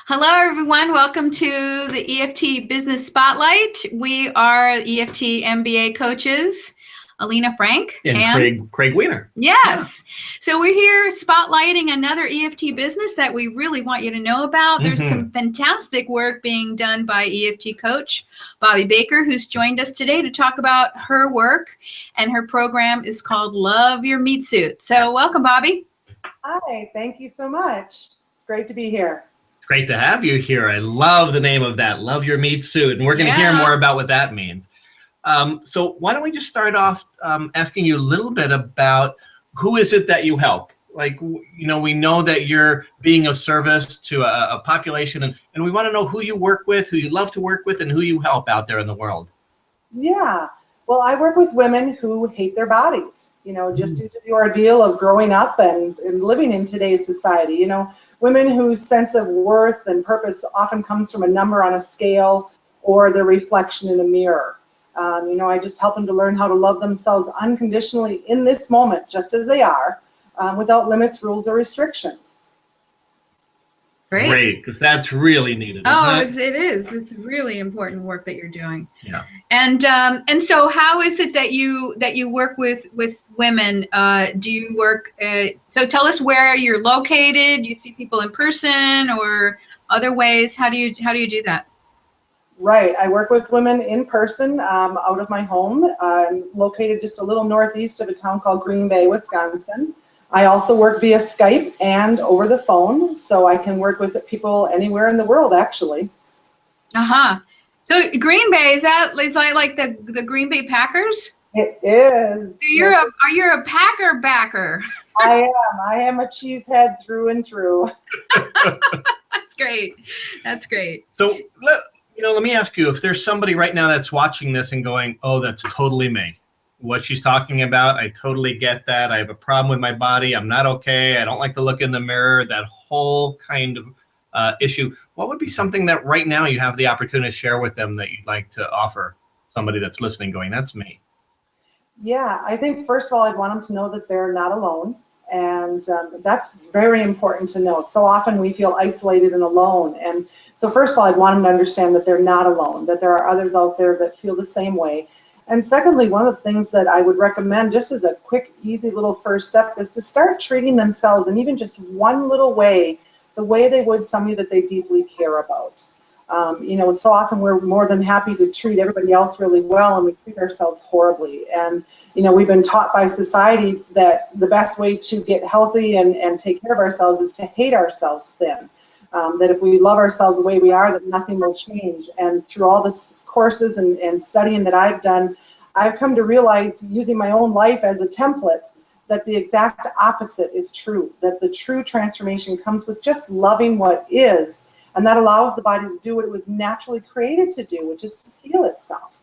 Hello, everyone. Welcome to the EFT Business Spotlight. We are EFT MBA coaches, Alina, Frank, and Craig Weiner. Yes. Yeah. So we're here spotlighting another EFT business that we really want you to know about. There's some fantastic work being done by EFT coach Bobbie Baker, who's joined us today to talk about her work, and her program is called Love Your Meatsuit. So welcome, Bobbie. Hi, thank you so much. It's great to be here. Great to have you here. I love the name of that, Love Your Meatsuit, and we're going to hear more about what that means. So why don't we just start off asking you a little bit about who is it that you help? Like, you know, we know that you're being of service to a population, and we want to know who you work with, who you love to work with, and who you help out there in the world. Yeah, well, I work with women who hate their bodies, you know, just due to the ordeal of growing up and living in today's society, you know. Women whose sense of worth and purpose often comes from a number on a scale or their reflection in a mirror. You know, I just help them to learn how to love themselves unconditionally in this moment, just as they are, without limits, rules, or restrictions. Great, because that's really needed. It is. It's really important work that you're doing. Yeah. And so, how is it that you work with women? Do you work? So tell us where you're located. Do you see people in person or other ways? How do you do that? Right. I work with women in person out of my home. I'm located just a little northeast of a town called Green Bay, Wisconsin. I also work via Skype and over the phone, so I can work with people anywhere in the world, actually. So Green Bay, is that like the Green Bay Packers? It is. So you're a Packer backer. I am a cheesehead through and through. That's great. That's great. So let me ask you, if there's somebody right now that's watching this and going, "Oh, that's totally me. What she's talking about, I totally get that. I have a problem with my body. I'm not okay. I don't like to look in the mirror," that whole kind of issue. What would be something that right now you have the opportunity to share with them that you'd like to offer somebody that's listening going, "That's me"? Yeah, I think first of all, I'd want them to know that they're not alone. And that's very important to know. So often we feel isolated and alone. And so first of all, I'd want them to understand that they're not alone, that there are others out there that feel the same way. And secondly, one of the things that I would recommend just as a quick, easy little first step is to start treating themselves in even just one little way, the way they would somebody that they deeply care about. You know, so often we're more than happy to treat everybody else really well, and we treat ourselves horribly. And, you know, we've been taught by society that the best way to get healthy and take care of ourselves is to hate ourselves thin. That if we love ourselves the way we are, that nothing will change. And through all this courses and studying that I've done, I've come to realize, using my own life as a template, that the exact opposite is true, that the true transformation comes with just loving what is, and that allows the body to do what it was naturally created to do, which is to heal itself.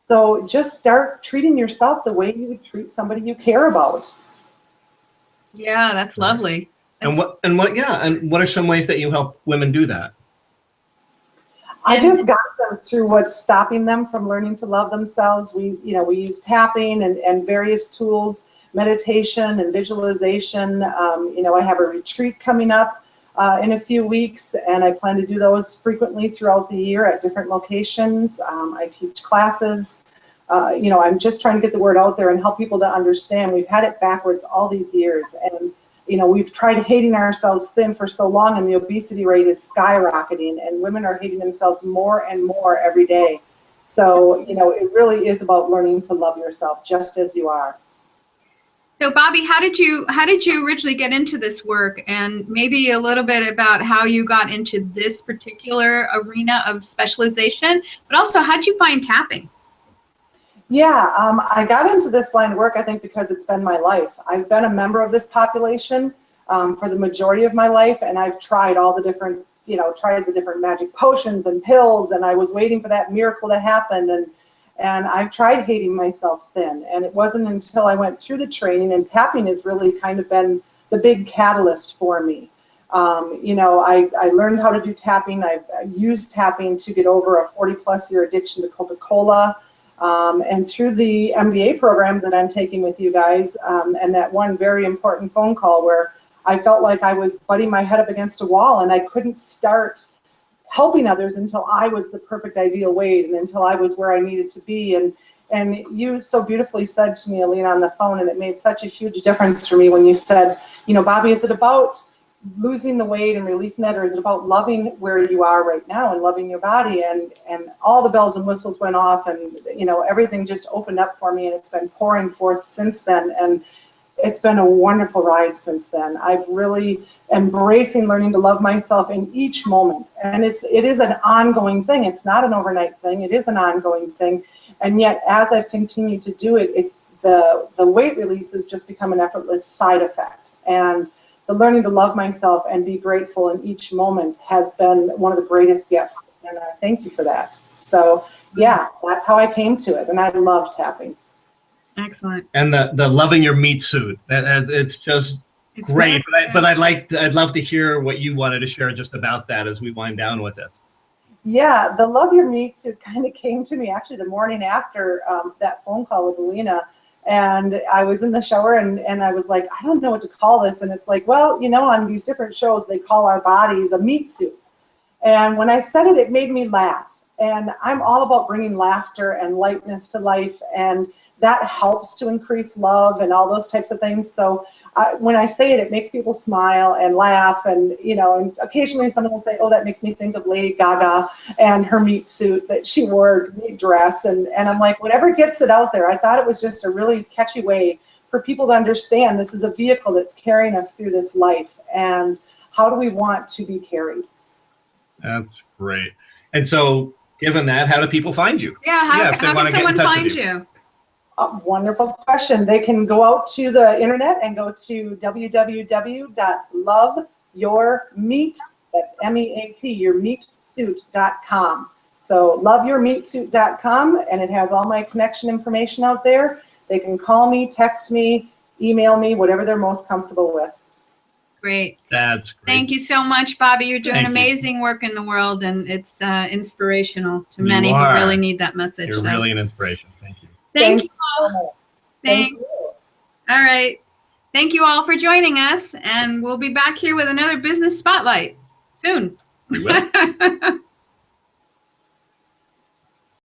So just start treating yourself the way you would treat somebody you care about. Yeah, that's lovely. And what are some ways that you help women do that? I just got them through what's stopping them from learning to love themselves. We use tapping and various tools, meditation and visualization. I have a retreat coming up in a few weeks, and I plan to do those frequently throughout the year at different locations. I teach classes. I'm just trying to get the word out there and help people to understand we've had it backwards all these years. And we've tried hating ourselves thin for so long, and the obesity rate is skyrocketing, and women are hating themselves more and more every day. So, it really is about learning to love yourself just as you are. So, Bobbie, how did you originally get into this work, and maybe a little bit about how you got into this particular arena of specialization, but also how'd you find tapping? Yeah, I got into this line of work, I think, because it's been my life. I've been a member of this population for the majority of my life, and I've tried all the different, tried the different magic potions and pills, and I was waiting for that miracle to happen, and I've tried hating myself thin, and it wasn't until I went through the training, and tapping has really kind of been the big catalyst for me. I learned how to do tapping. I've used tapping to get over a 40-plus year addiction to Coca-Cola. And through the MBA program that I'm taking with you guys, and that one very important phone call where I felt like I was butting my head up against a wall and I couldn't start helping others until I was the perfect ideal weight and until I was where I needed to be. And you so beautifully said to me, Alina, on the phone, and it made such a huge difference for me when you said, you know, Bobbie, is it about losing the weight and releasing that, or is it about loving where you are right now and loving your body? And all the bells and whistles went off, and you know, everything just opened up for me, and it's been pouring forth since then. And it's been a wonderful ride since then. I've really embracing learning to love myself in each moment, and it is an ongoing thing. It's not an overnight thing. It is an ongoing thing. And yet, as I've continued to do it, it's the weight release has just become an effortless side effect. And the learning to love myself and be grateful in each moment has been one of the greatest gifts. And I thank you for that. So yeah, that's how I came to it. And I love tapping. Excellent. And the loving your meat suit. It's just great. But I'd love to hear what you wanted to share just about that as we wind down with this. Yeah, the Love Your Meatsuit kind of came to me actually the morning after that phone call with Alina. And I was in the shower and I was like, I don't know what to call this. And it's like, well, you know, on these different shows, they call our bodies a meat suit. And when I said it, it made me laugh. And I'm all about bringing laughter and lightness to life. And that helps to increase love and all those types of things. So when I say it, it makes people smile and laugh. And, you know, and occasionally someone will say, oh, that makes me think of Lady Gaga and her meat suit that she wore, meat dress. And I'm like, whatever gets it out there. I thought it was just a really catchy way for people to understand this is a vehicle that's carrying us through this life. And how do we want to be carried? That's great. And so given that, how do people find you? Yeah, how can someone find you? Wonderful question. They can go out to the internet and go to www.loveyourmeat, that's M-E-A-T, yourmeatsuit.com. So loveyourmeatsuit.com, and it has all my connection information out there. They can call me, text me, email me, whatever they're most comfortable with. Great. That's great. Thank you so much, Bobbie. You're doing amazing work in the world, and it's inspirational to many who really need that message. You're really an inspiration. Thank you. Thank you all. Thank you. All right. Thank you all for joining us, and we'll be back here with another Business Spotlight soon. We will.